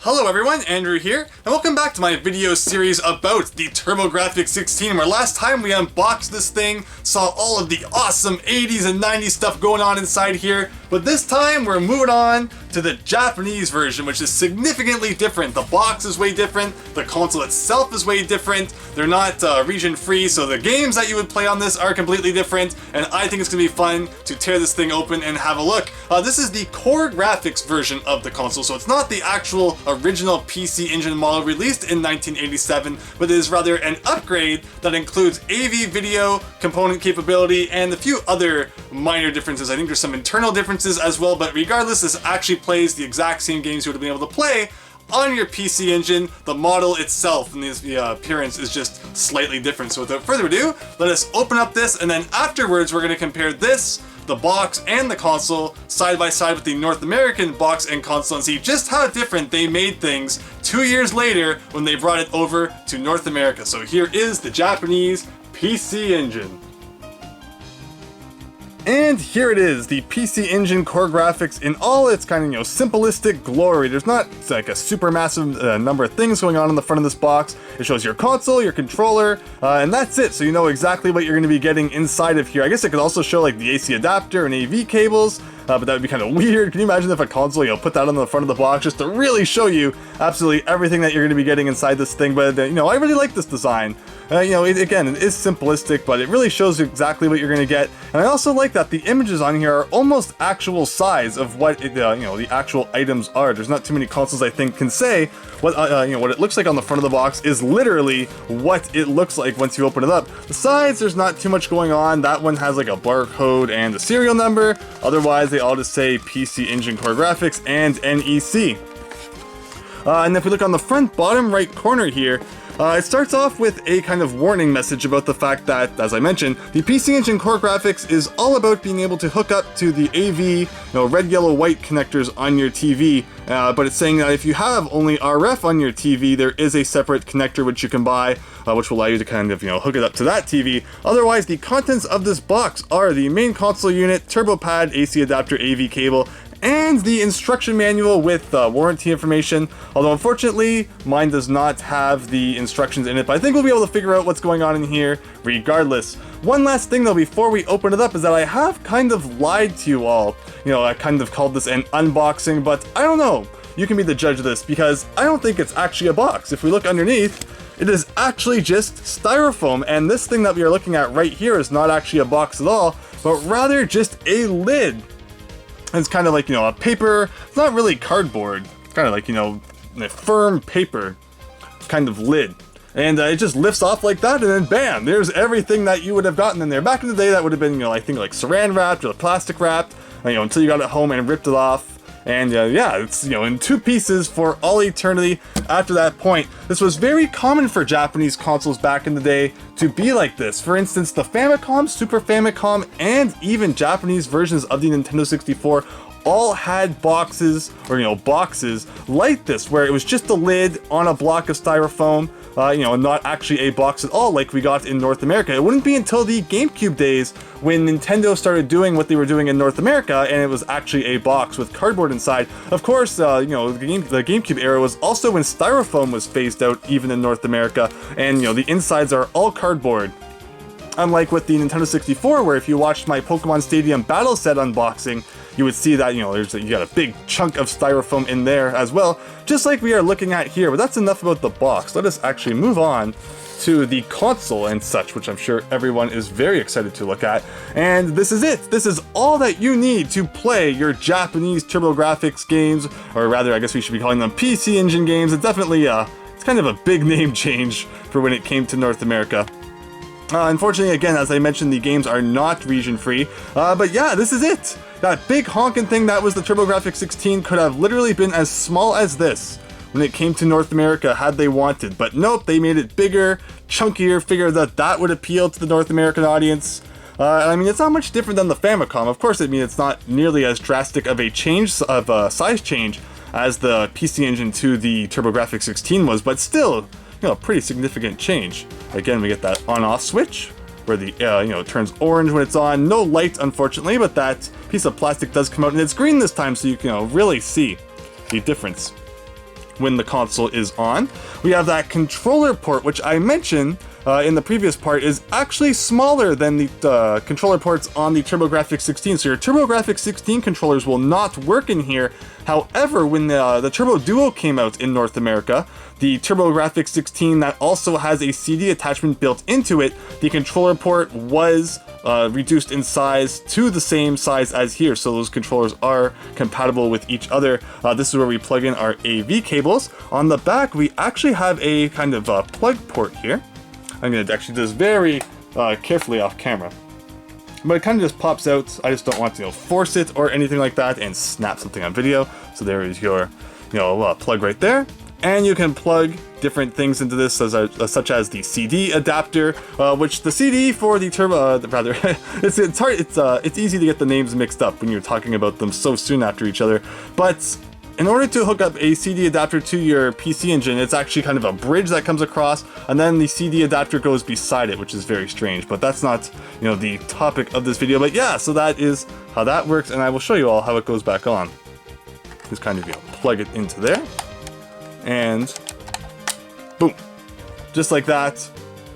Hello everyone, Andrew here, and welcome back to my video series about the TurboGrafx 16, where last time we unboxed this thing, saw all of the awesome 80s and 90s stuff going on inside here, but this time we're moving on to the Japanese version, which is significantly different. The box is way different, the console itself is way different, they're not region free, so the games that you would play on this are completely different, and I think it's going to be fun to tear this thing open and have a look. This is the CoreGrafx version of the console, so it's not the actual original PC Engine model released in 1987, but it is rather an upgrade that includes AV video, component capability, and a few other minor differences. I think there's some internal differences as well, but regardless, this actually plays the exact same games you would have been able to play on your PC Engine. The model itself and the appearance is just slightly different. So without further ado, let us open up this, and then afterwards we're going to compare this, the box and the console, side by side with the North American box and console, and see just how different they made things 2 years later when they brought it over to North America. So here is the Japanese PC Engine. And here it is, the PC Engine CoreGrafx in all its kind of, simplistic glory. There's not like a super massive number of things going on the front of this box. It shows your console, your controller, and that's it. So you know exactly what you're going to be getting inside of here. I guess it could also show like the AC adapter and AV cables, but that would be kind of weird. Can you imagine if a console, put that on the front of the box just to really show you absolutely everything that you're going to be getting inside this thing? But I really like this design. Again, it is simplistic, but it really shows you exactly what you're going to get. And I also like that the images on here are almost actual size of what the actual items are. There's not too many consoles I think can say what what it looks like on the front of the box is literally what it looks like once you open it up. The sides, there's not too much going on. That one has like a barcode and a serial number. Otherwise, they all just say PC Engine CoreGrafx and NEC. And if we look on the front bottom right corner here, it starts off with a kind of warning message about the fact that, as I mentioned, the PC Engine CoreGrafx is all about being able to hook up to the AV, red, yellow, white connectors on your TV. But it's saying that if you have only RF on your TV, there is a separate connector which you can buy, which will allow you to kind of, hook it up to that TV. Otherwise, the contents of this box are the main console unit, turbo pad, AC adapter, AV cable, and the instruction manual with warranty information, although unfortunately mine does not have the instructions in it, but I think we'll be able to figure out what's going on in here regardless. One last thing though before we open it up is that I have kind of lied to you all. I kind of called this an unboxing, but I don't know. You can be the judge of this because I don't think it's actually a box. If we look underneath, it is actually just styrofoam, and this thing that we are looking at right here is not actually a box at all, but rather just a lid. And it's kind of like, a paper, it's not really cardboard, it's kind of like, a firm paper kind of lid. And it just lifts off like that, and then bam, there's everything that you would have gotten in there. Back in the day, that would have been, I think like saran wrapped or plastic wrapped, until you got it home and ripped it off. And yeah, it's, in two pieces for all eternity after that point. This was very common for Japanese consoles back in the day to be like this. For instance, the Famicom, Super Famicom, and even Japanese versions of the Nintendo 64 all had boxes, or boxes like this, where it was just a lid on a block of styrofoam, not actually a box at all like we got in North America. It wouldn't be until the GameCube days when Nintendo started doing what they were doing in North America, and it was actually a box with cardboard inside. Of course, the GameCube era was also when styrofoam was phased out even in North America, and the insides are all cardboard. Unlike with the Nintendo 64, where if you watched my Pokemon Stadium Battle Set unboxing, you would see that, you got a big chunk of styrofoam in there as well, just like we are looking at here. But that's enough about the box. Let us actually move on to the console and such, which I'm sure everyone is very excited to look at. And this is it. This is all that you need to play your Japanese TurboGrafx games, or rather, I guess we should be calling them PC Engine games. It's definitely, it's kind of a big name change for when it came to North America. Unfortunately, again, as I mentioned, the games are not region-free, but yeah, this is it! That big honkin' thing that was the TurboGrafx 16 could have literally been as small as this when it came to North America had they wanted, but nope, they made it bigger, chunkier, figured that that would appeal to the North American audience. I mean, it's not much different than the Famicom. Of course, it's not nearly as drastic of a change, of a size change, as the PC Engine to the TurboGrafx 16 was, but still, a pretty significant change. Again, we get that on-off switch, where the, it turns orange when it's on. No light, unfortunately, but that piece of plastic does come out, and it's green this time, so you can really see the difference. when the console is on. We have that controller port, which I mentioned in the previous part is actually smaller than the controller ports on the TurboGrafx 16. So your TurboGrafx 16 controllers will not work in here. However, when the Turbo Duo came out in North America, the TurboGrafx 16 that also has a CD attachment built into it, the controller port was reduced in size to the same size as here, so those controllers are compatible with each other. This is where we plug in our AV cables. On the back, we actually have a kind of plug port here. I'm going to actually do this very carefully off camera. But it kind of just pops out. I just don't want to force it or anything like that and snap something on video. So there is your plug right there. And you can plug different things into this, such as the CD adapter, which the CD for the Turbo, it's hard, it's easy to get the names mixed up when you're talking about them so soon after each other. But in order to hook up a CD adapter to your PC Engine, it's actually kind of a bridge that comes across, and then the CD adapter goes beside it, which is very strange. But that's not, the topic of this video. But yeah, so that is how that works, and I will show you all how it goes back on. Just kind of plug it into there. And boom, just like that,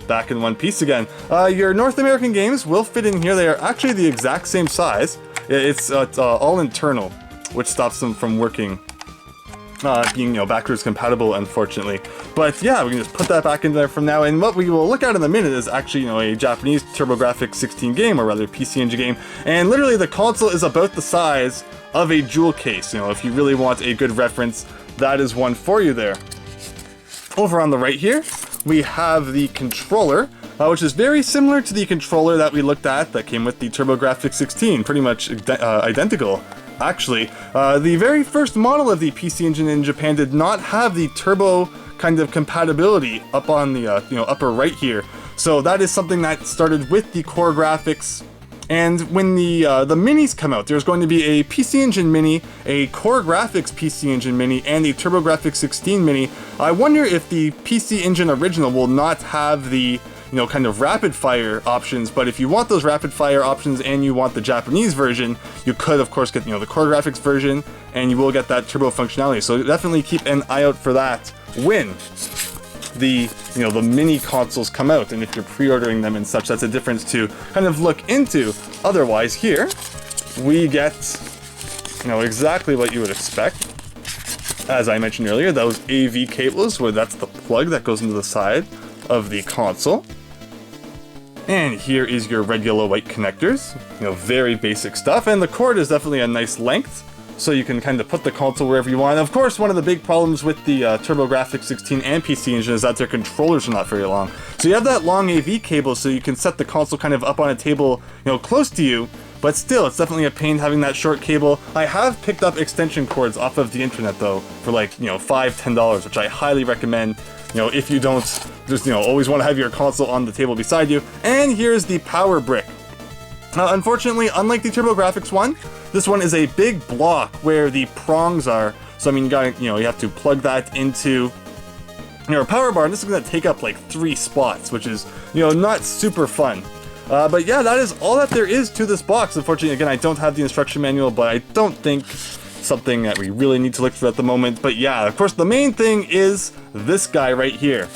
back in one piece again. Your North American games will fit in here. They are actually the exact same size. It's all internal, which stops them from working, being backwards compatible, unfortunately. But yeah, we can just put that back in there from now. And what we will look at in a minute is actually a Japanese TurboGrafx 16 game, or rather PC Engine game. And literally the console is about the size of a jewel case. If you really want a good reference, that is one for you there. Over on the right here, we have the controller, which is very similar to the controller that we looked at that came with the TurboGrafx 16, pretty much identical. Actually, the very first model of the PC Engine in Japan did not have the turbo kind of compatibility up on the upper right here. So that is something that started with the CoreGrafx. And when the minis come out, there's going to be a PC Engine mini, a CoreGrafx PC Engine mini, and a TurboGrafx 16 mini. I wonder if the PC Engine original will not have the kind of rapid fire options, but if you want those rapid fire options and you want the Japanese version, you could of course get the CoreGrafx version, and you will get that turbo functionality. So definitely keep an eye out for that when the mini consoles come out, and if you're pre-ordering them and such, that's a difference to kind of look into. Otherwise, here we get exactly what you would expect. As I mentioned earlier, those AV cables, where that's the plug that goes into the side of the console. And here is your red, yellow, white connectors. Very basic stuff, and the cord is definitely a nice length, so you can kind of put the console wherever you want. Of course, one of the big problems with the TurboGrafx 16 and PC Engine is that their controllers are not very long. So you have that long AV cable, so you can set the console kind of up on a table, close to you, but still, it's definitely a pain having that short cable. I have picked up extension cords off of the internet though, for like, $5, $10, which I highly recommend, if you don't just, always want to have your console on the table beside you. And here's the power brick. Unfortunately, unlike the TurboGrafx one, this one is a big block where the prongs are. So I mean, you have to plug that into your power bar, and this is going to take up like 3 spots, which is not super fun. But yeah, that is all that there is to this box. Unfortunately, again, I don't have the instruction manual, but I don't think something that we really need to look through at the moment. But yeah, of course, the main thing is this guy right here.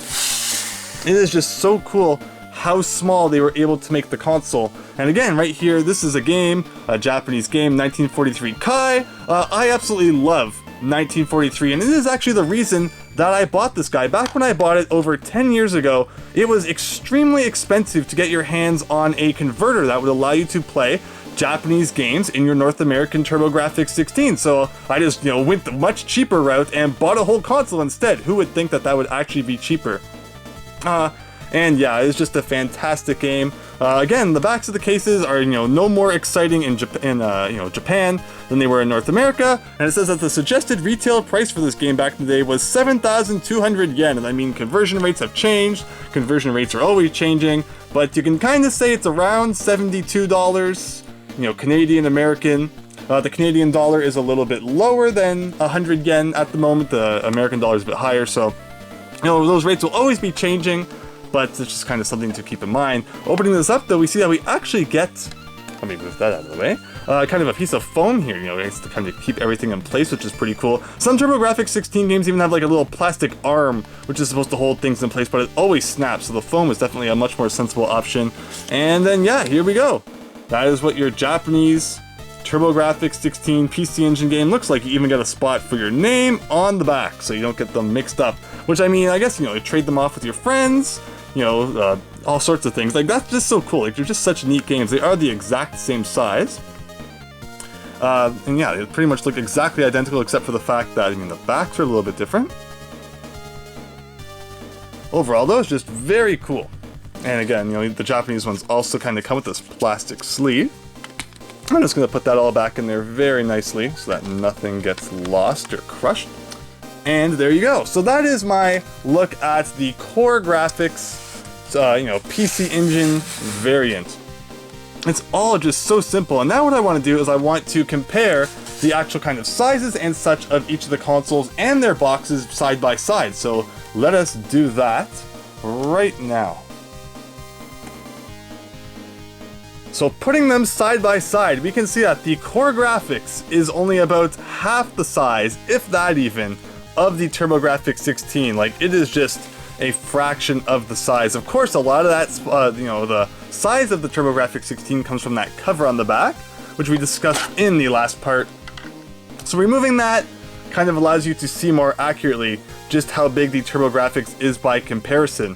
It is just so cool how small they were able to make the console. And again, right here, this is a game, a Japanese game, 1943 Kai. I absolutely love 1943, and it is actually the reason that I bought this guy. Back when I bought it over 10 years ago, it was extremely expensive to get your hands on a converter that would allow you to play Japanese games in your North American TurboGrafx 16. So I just, went the much cheaper route and bought a whole console instead. Who would think that that would actually be cheaper? And yeah, it's just a fantastic game. Again, the backs of the cases are, no more exciting in Japan than they were in North America. And it says that the suggested retail price for this game back in the day was 7,200 yen. And I mean, conversion rates have changed. Conversion rates are always changing. But you can kind of say it's around $72, Canadian, American. The Canadian dollar is a little bit lower than 100 yen at the moment. The American dollar is a bit higher. So, those rates will always be changing. But it's just kind of something to keep in mind. Opening this up, though, we see that we actually get, let me move that out of the way, kind of a piece of foam here, you know, it's to kind of keep everything in place, which is pretty cool. Some TurboGrafx 16 games even have like a little plastic arm, which is supposed to hold things in place, but it always snaps, so the foam is definitely a much more sensible option. And then, yeah, here we go. That is what your Japanese TurboGrafx 16 PC Engine game looks like. You even get a spot for your name on the back, so you don't get them mixed up. Which, I mean, I guess, you know, you trade them off with your friends, you know, all sorts of things. Like, that's just so cool. Like, they're just such neat games. They are the exact same size. And yeah, they pretty much look exactly identical except for the fact that, I mean, the backs are a little bit different. Overall, though, it's just very cool. And again, you know, the Japanese ones also kind of come with this plastic sleeve. I'm just going to put that all back in there very nicely so that nothing gets lost or crushed. And there you go. So that is my look at the CoreGrafx, you know, PC Engine variant. It's all just so simple. And now what I want to do is I want to compare the actual kind of sizes and such of each of the consoles and their boxes side by side. So let us do that right now. So putting them side by side, we can see that the CoreGrafx is only about half the size, if that even, of the TurboGrafx 16. Like, it is just a fraction of the size. Of course, a lot of that, you know, the size of the TurboGrafx 16 comes from that cover on the back, which we discussed in the last part. So removing that kind of allows you to see more accurately just how big the TurboGrafx is by comparison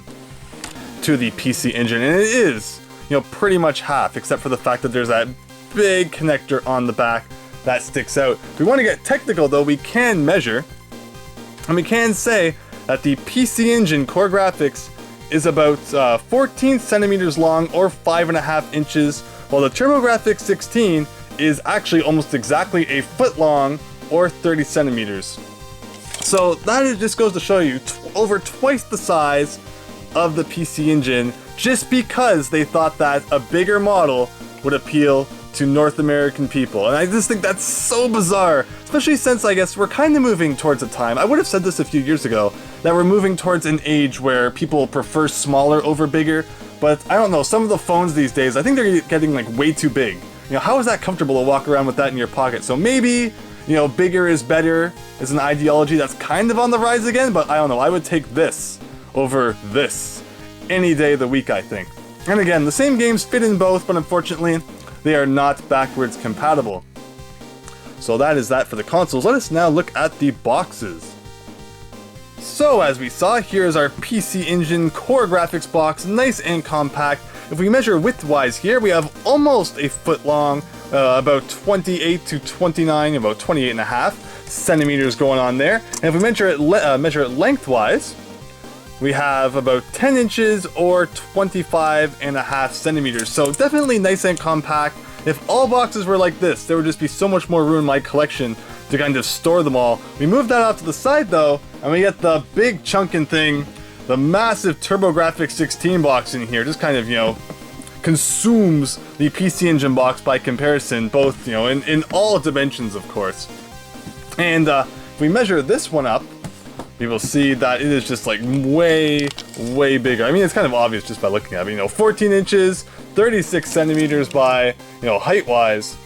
to the PC Engine. And it is, you know, pretty much half, except for the fact that there's that big connector on the back that sticks out. If we want to get technical, though, we can measure, and we can say that the PC Engine CoreGrafx is about 14 centimeters long or 5.5 inches, while the TurboGrafx 16 is actually almost exactly a foot long or 30 centimeters. So that just goes to show you over twice the size of the PC Engine, just because they thought that a bigger model would appeal to North American people. And I just think that's so bizarre, especially since I guess we're kind of moving towards a time, I would have said this a few years ago, that we're moving towards an age where people prefer smaller over bigger, but I don't know, some of the phones these days, I think they're getting like way too big. You know, how is that comfortable to walk around with that in your pocket? So maybe, you know, bigger is better is an ideology that's kind of on the rise again, but I don't know, I would take this over this any day of the week, I think. And again, the same games fit in both, but unfortunately, they are not backwards compatible. So that is that for the consoles. Let us now look at the boxes. So as we saw, here is our PC Engine CoreGrafx box, nice and compact. If we measure width-wise here, we have almost a foot long, about 28 to 29, about 28.5 centimeters going on there. And if we measure it lengthwise, we have about 10 inches or 25.5 centimeters. So definitely nice and compact. If all boxes were like this, there would just be so much more room in my collection to kind of store them all. We move that off to the side though, and we get the big chunkin' thing, the massive TurboGrafx 16 box in here, just kind of, you know, consumes the PC Engine box by comparison, both, you know, in all dimensions, of course. And if we measure this one up, we will see that it is just like way bigger. I mean, it's kind of obvious just by looking at it. You know, 14 inches, 36 centimeters by, you know, height-wise.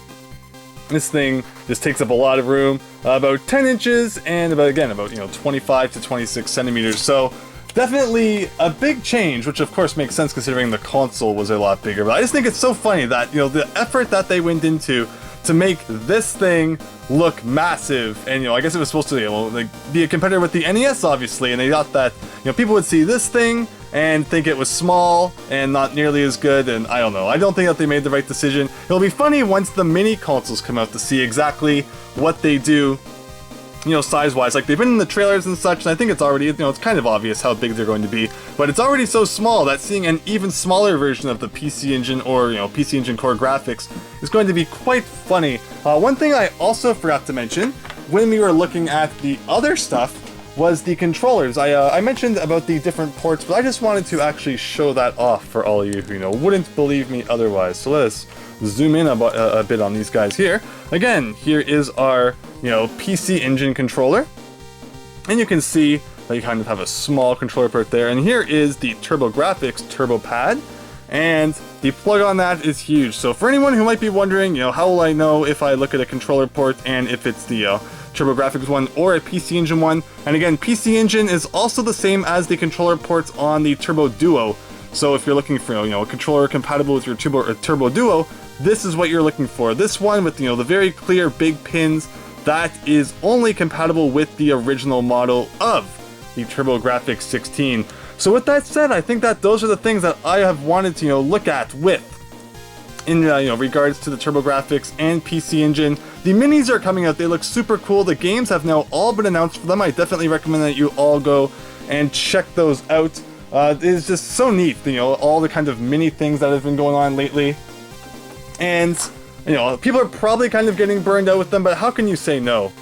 This thing just takes up a lot of room. About 10 inches and about, you know, 25 to 26 centimeters. So definitely a big change, which of course makes sense considering the console was a lot bigger. But I just think it's so funny that, you know, the effort that they went into to make this thing look massive, and, you know, I guess it was supposed to, you know, like, be a competitor with the NES, obviously, and they thought that, you know, people would see this thing and think it was small and not nearly as good, and I don't know. I don't think that they made the right decision. It'll be funny once the mini consoles come out to see exactly what they do, you know, size-wise. Like, they've been in the trailers and such, and I think it's already, you know, it's kind of obvious how big they're going to be, but it's already so small that seeing an even smaller version of the PC Engine, or, you know, PC Engine CoreGrafx, is going to be quite funny. One thing I also forgot to mention when we were looking at the other stuff was the controllers. I mentioned about the different ports, but I just wanted to actually show that off for all of you who, you know, wouldn't believe me otherwise. So let us zoom in a bit on these guys here. Again, here is our, you know, PC Engine controller, and you can see that you kind of have a small controller port there. And here is the TurboGrafx Turbo Pad, and the plug on that is huge. So for anyone who might be wondering, how will I know if I look at a controller port and if it's the TurboGrafx one or a PC Engine one? And again, PC Engine is also the same as the controller ports on the Turbo Duo. So if you're looking for a controller compatible with your Turbo Duo, this is what you're looking for. This one with the very clear big pins, that is only compatible with the original model of the TurboGrafx 16. So with that said, I think that those are the things that I have wanted to look at in regards to the TurboGrafx and PC Engine. The minis are coming out. They look super cool. The games have now all been announced for them. I definitely recommend that you all go and check those out. It is just so neat, all the kind of mini things that have been going on lately. And people are probably kind of getting burned out with them, but how can you say no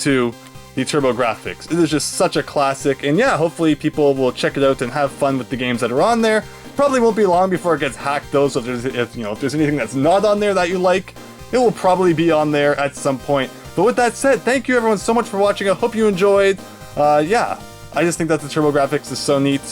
to the TurboGrafx? It is just such a classic, and yeah, hopefully people will check it out and have fun with the games that are on there. Probably won't be long before it gets hacked though, so if there's anything that's not on there that you like, it will probably be on there at some point. But with that said, thank you everyone so much for watching. I hope you enjoyed. Yeah, I just think that the TurboGrafx is so neat,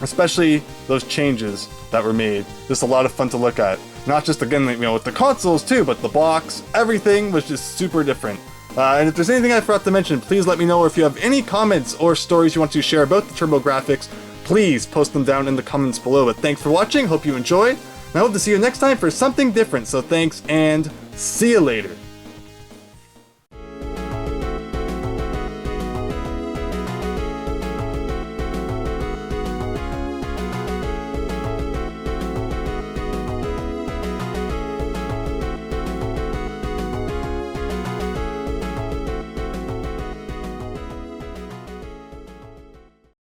especially those changes that were made. Just a lot of fun to look at. Not just again, with the consoles too, but the box, everything was just super different. And if there's anything I forgot to mention, please let me know. Or if you have any comments or stories you want to share about the TurboGrafx, please post them down in the comments below. But thanks for watching, hope you enjoyed, and I hope to see you next time for something different. So thanks, and see you later.